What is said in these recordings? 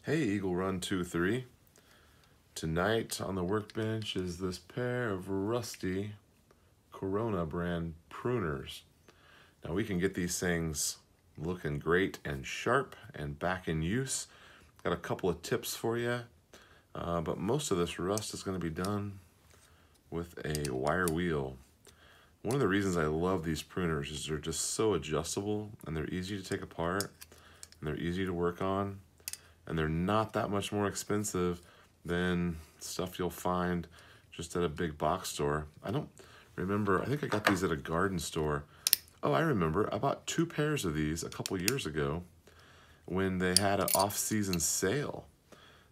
Hey, Eagle Run 2-3. Tonight on the workbench is this pair of rusty Corona brand pruners. Now we can get these things looking great and sharp and back in use. Got a couple of tips for you, but most of this rust is going to be done with a wire wheel. One of the reasons I love these pruners is they're just so adjustable and they're easy to take apart and they're easy to work on. And they're not that much more expensive than stuff you'll find just at a big box store. I don't remember, I think I got these at a garden store. Oh, I remember, I bought 2 pairs of these a couple years ago when they had an off-season sale.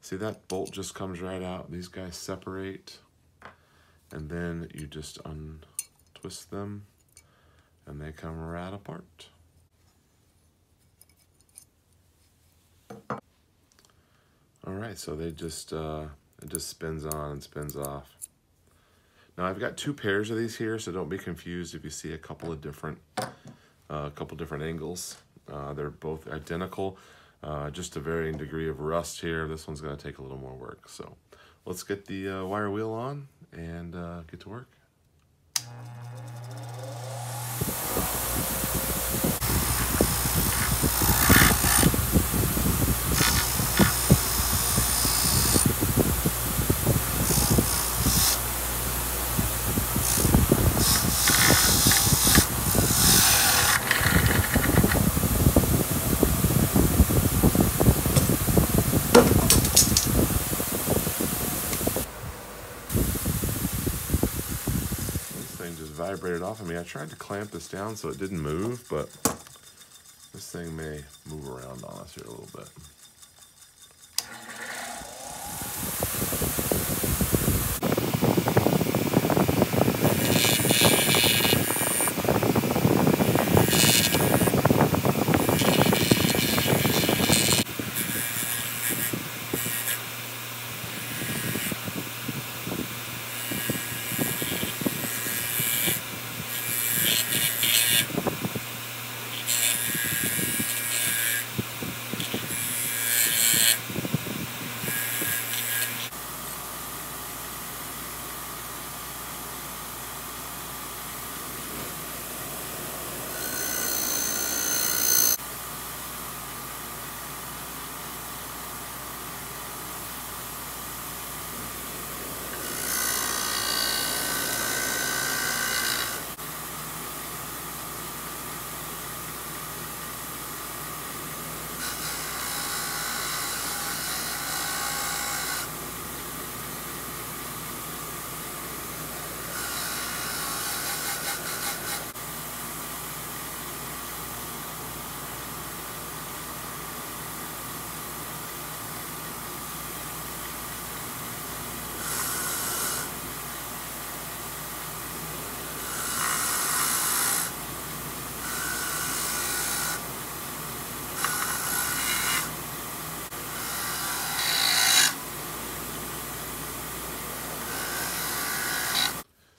See, that bolt just comes right out. These guys separate, and then you just untwist them, and they come right apart. All right, so they just it just spins on and spins off. Now I've got 2 pairs of these here, so don't be confused if you see a couple different angles. They're both identical, just a varying degree of rust here. This one's going to take a little more work. So let's get the wire wheel on and get to work. Just vibrated off of me. I tried to clamp this down so it didn't move, but this thing may move around on us here a little bit.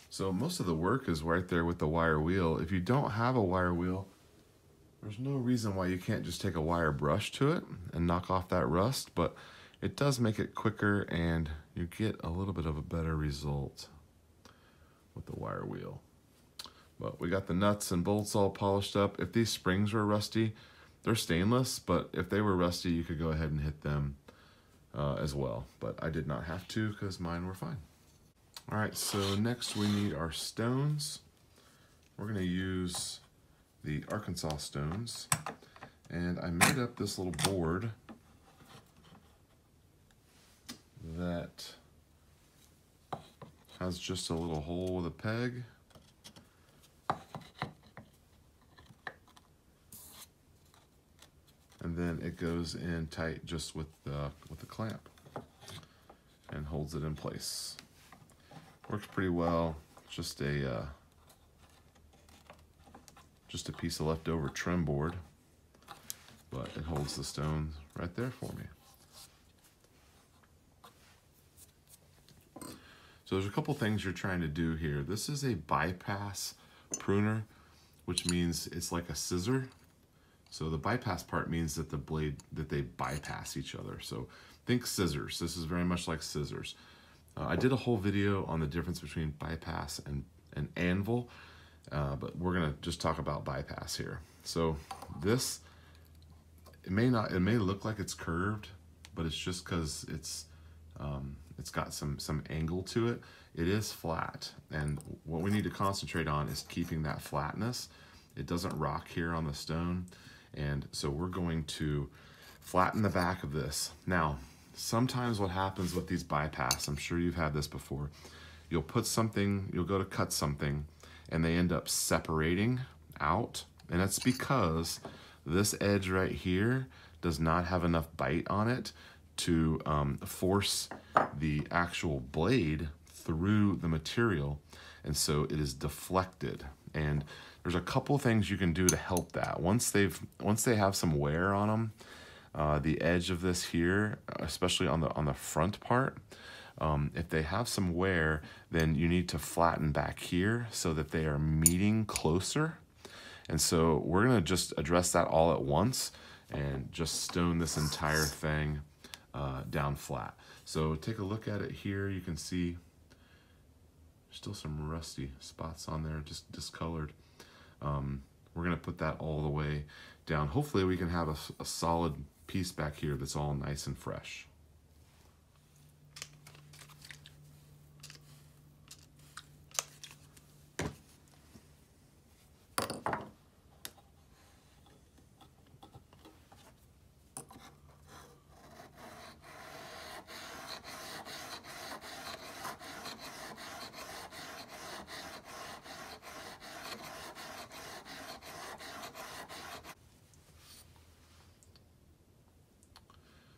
So most of the work is right there with the wire wheel. If you don't have a wire wheel, there's no reason why you can't just take a wire brush to it and knock off that rust, but it does make it quicker and you get a little bit of a better result with the wire wheel. But we got the nuts and bolts all polished up. If these springs were rusty, they're stainless, but if they were rusty, you could go ahead and hit them as well. But I did not have to because mine were fine. All right, so next we need our stones. We're gonna use the Arkansas stones. And I made up this little board that has just a little hole with a peg. And then it goes in tight just with the clamp and holds it in place. Works pretty well. Just a piece of leftover trim board, but it holds the stones right there for me. So there's a couple things you're trying to do here. This is a bypass pruner, which means it's like a scissor. So the bypass part means that they bypass each other. So think scissors. This is very much like scissors. I did a whole video on the difference between bypass and anvil, but we're gonna just talk about bypass here. So this, it may look like it's curved, but it's just because it's got some angle to it. It is flat, and what we need to concentrate on is keeping that flatness. It doesn't rock here on the stone, and so we're going to flatten the back of this. Now, sometimes what happens with these bypass, I'm sure you've had this before, you'll go to cut something, and they end up separating out, and that's because this edge right here does not have enough bite on it to force the actual blade through the material, and so it is deflected. And there's a couple things you can do to help that. Once they have some wear on them, the edge of this here, especially on the front part, if they have some wear, then you need to flatten back here so that they are meeting closer. And so we're gonna just address that all at once and just stone this entire thing down flat. So take a look at it here. You can see still some rusty spots on there, just discolored. We're gonna put that all the way down. Hopefully we can have a solid piece back here that's all nice and fresh.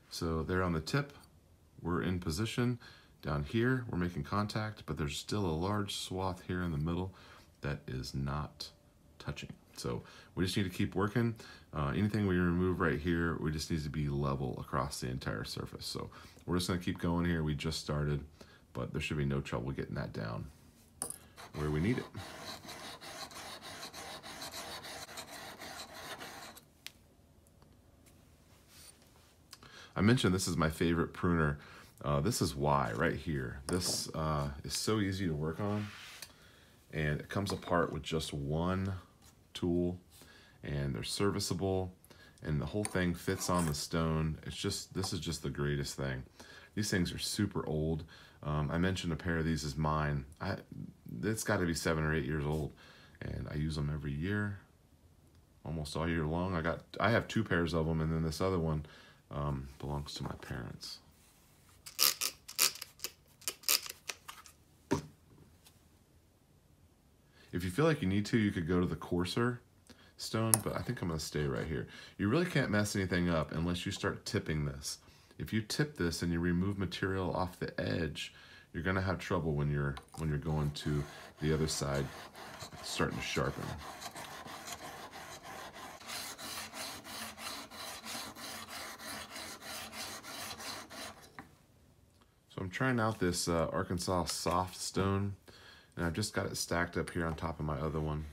So there on the tip, we're in position. Down here, we're making contact, but there's still a large swath here in the middle that is not touching. So we just need to keep working. Anything we remove right here, we just needs to be level across the entire surface. So we're just gonna keep going here. We just started, but there should be no trouble getting that down where we need it. I mentioned this is my favorite pruner. This is why, right here. This is so easy to work on, and it comes apart with just one tool, and they're serviceable, and the whole thing fits on the stone. This is just the greatest thing. These things are super old. I mentioned a pair of these is mine. It's got to be 7 or 8 years old, and I use them every year, almost all year long. I have 2 pairs of them, and then this other one belongs to my parents. If you feel like you need to, you could go to the coarser stone, but I think I'm gonna stay right here. You really can't mess anything up unless you start tipping this. If you tip this and you remove material off the edge, you're gonna have trouble when you're going to the other side, starting to sharpen. So I'm trying out this Arkansas soft stone, and I've just got it stacked up here on top of my other one.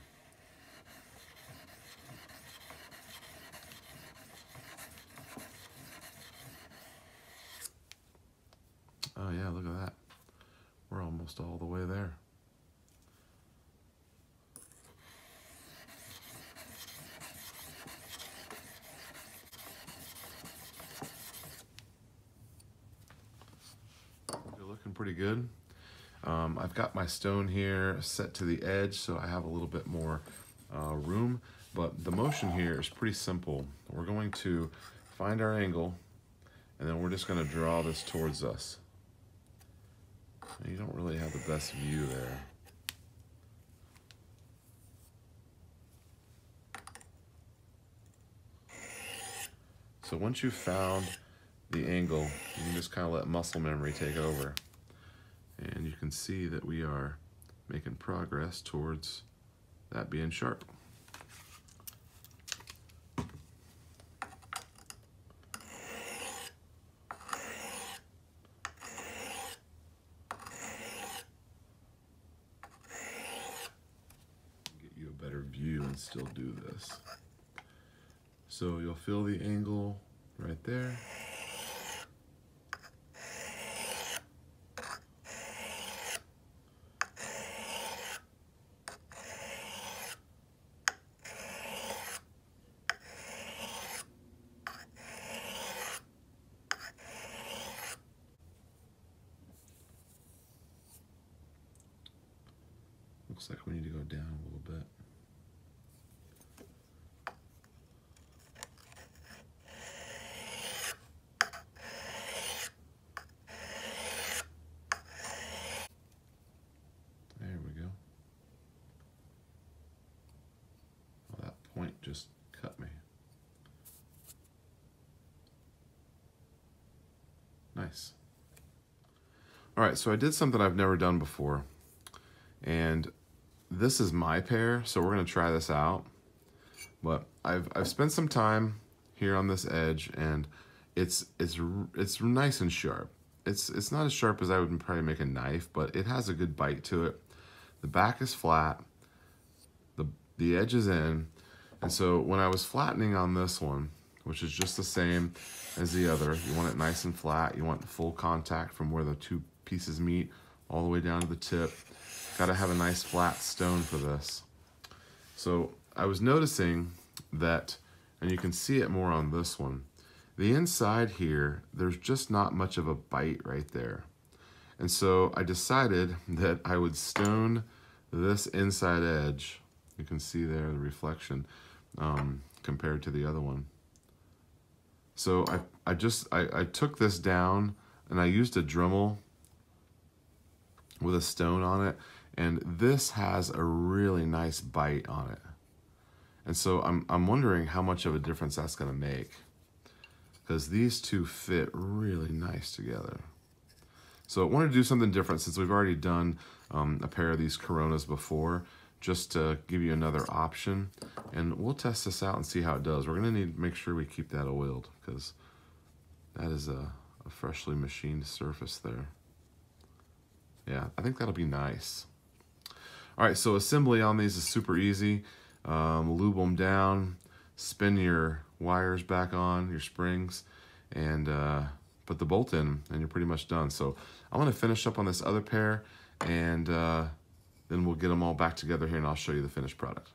Oh yeah, look at that. We're almost all the way there. They're looking pretty good. I've got my stone here set to the edge, so I have a little bit more room, but the motion here is pretty simple. We're going to find our angle, and then we're just going to draw this towards us. And you don't really have the best view there. So once you've found the angle, you can just kind of let muscle memory take over. And you can see that we are making progress towards that being sharp. Get you a better view and still do this. So you'll feel the angle right there. Looks like we need to go down a little bit. There we go. Oh, that point just cut me. Nice. All right, so I did something I've never done before. And this is my pair, so we're gonna try this out. But I've spent some time here on this edge, and it's nice and sharp. It's not as sharp as I would probably make a knife, but it has a good bite to it. The back is flat, the edge is in, and so when I was flattening on this one, which is just the same as the other, you want it nice and flat, you want full contact from where the two pieces meet all the way down to the tip. Got to have a nice flat stone for this. So I was noticing that, and you can see it more on this one, the inside here, there's just not much of a bite right there. And so I decided that I would stone this inside edge. You can see there the reflection compared to the other one. So I took this down and I used a Dremel with a stone on it, and this has a really nice bite on it. And so I'm wondering how much of a difference that's gonna make, because these two fit really nice together. So I wanted to do something different since we've already done a pair of these Coronas before, just to give you another option. And we'll test this out and see how it does. We're gonna need to make sure we keep that oiled, because that is a freshly machined surface there. Yeah, I think that'll be nice. All right, so assembly on these is super easy. Lube them down, spin your wires back on, your springs, and put the bolt in, and you're pretty much done. So I'm gonna finish up on this other pair, and then we'll get them all back together here, and I'll show you the finished product.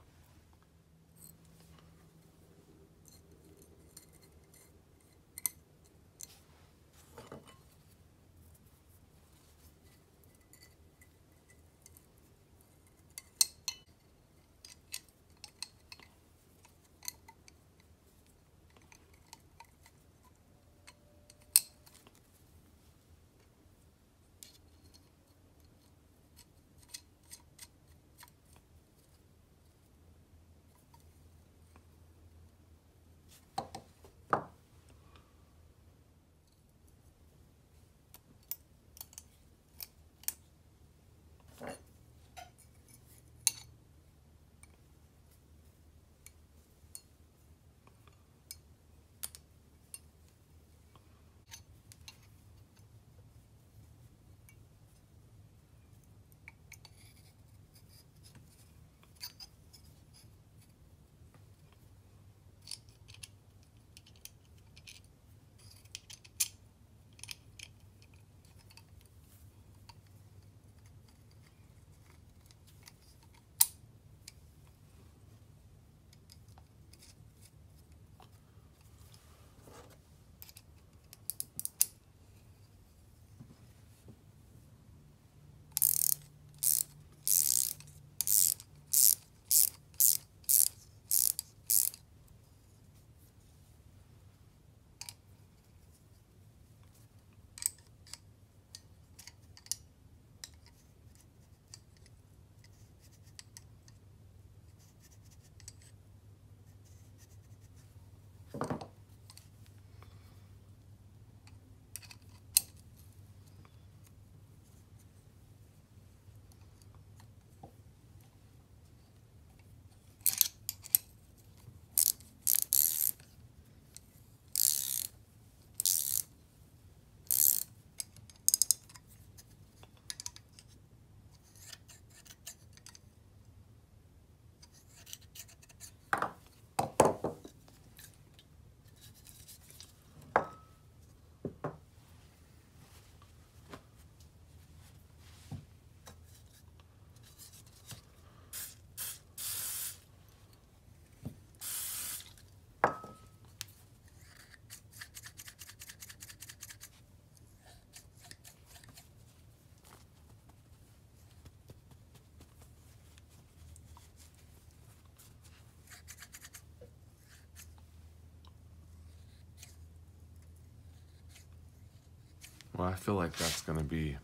Well, I feel like that's going to be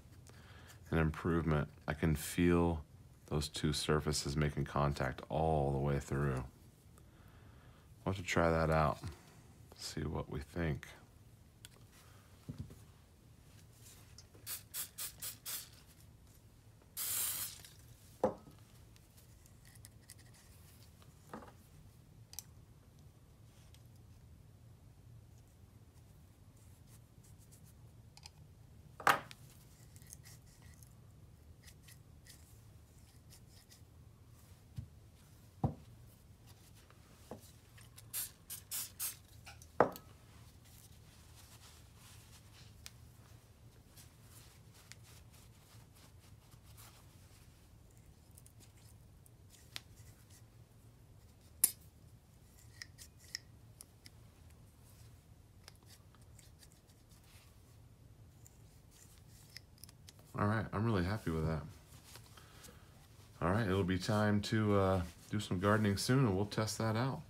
an improvement. I can feel those two surfaces making contact all the way through. I'll have to try that out, see what we think. All right, I'm really happy with that. All right, it'll be time to do some gardening soon, and we'll test that out.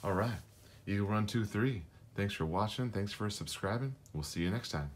All right, Eagle Run 2-3. Thanks for watching. Thanks for subscribing. We'll see you next time.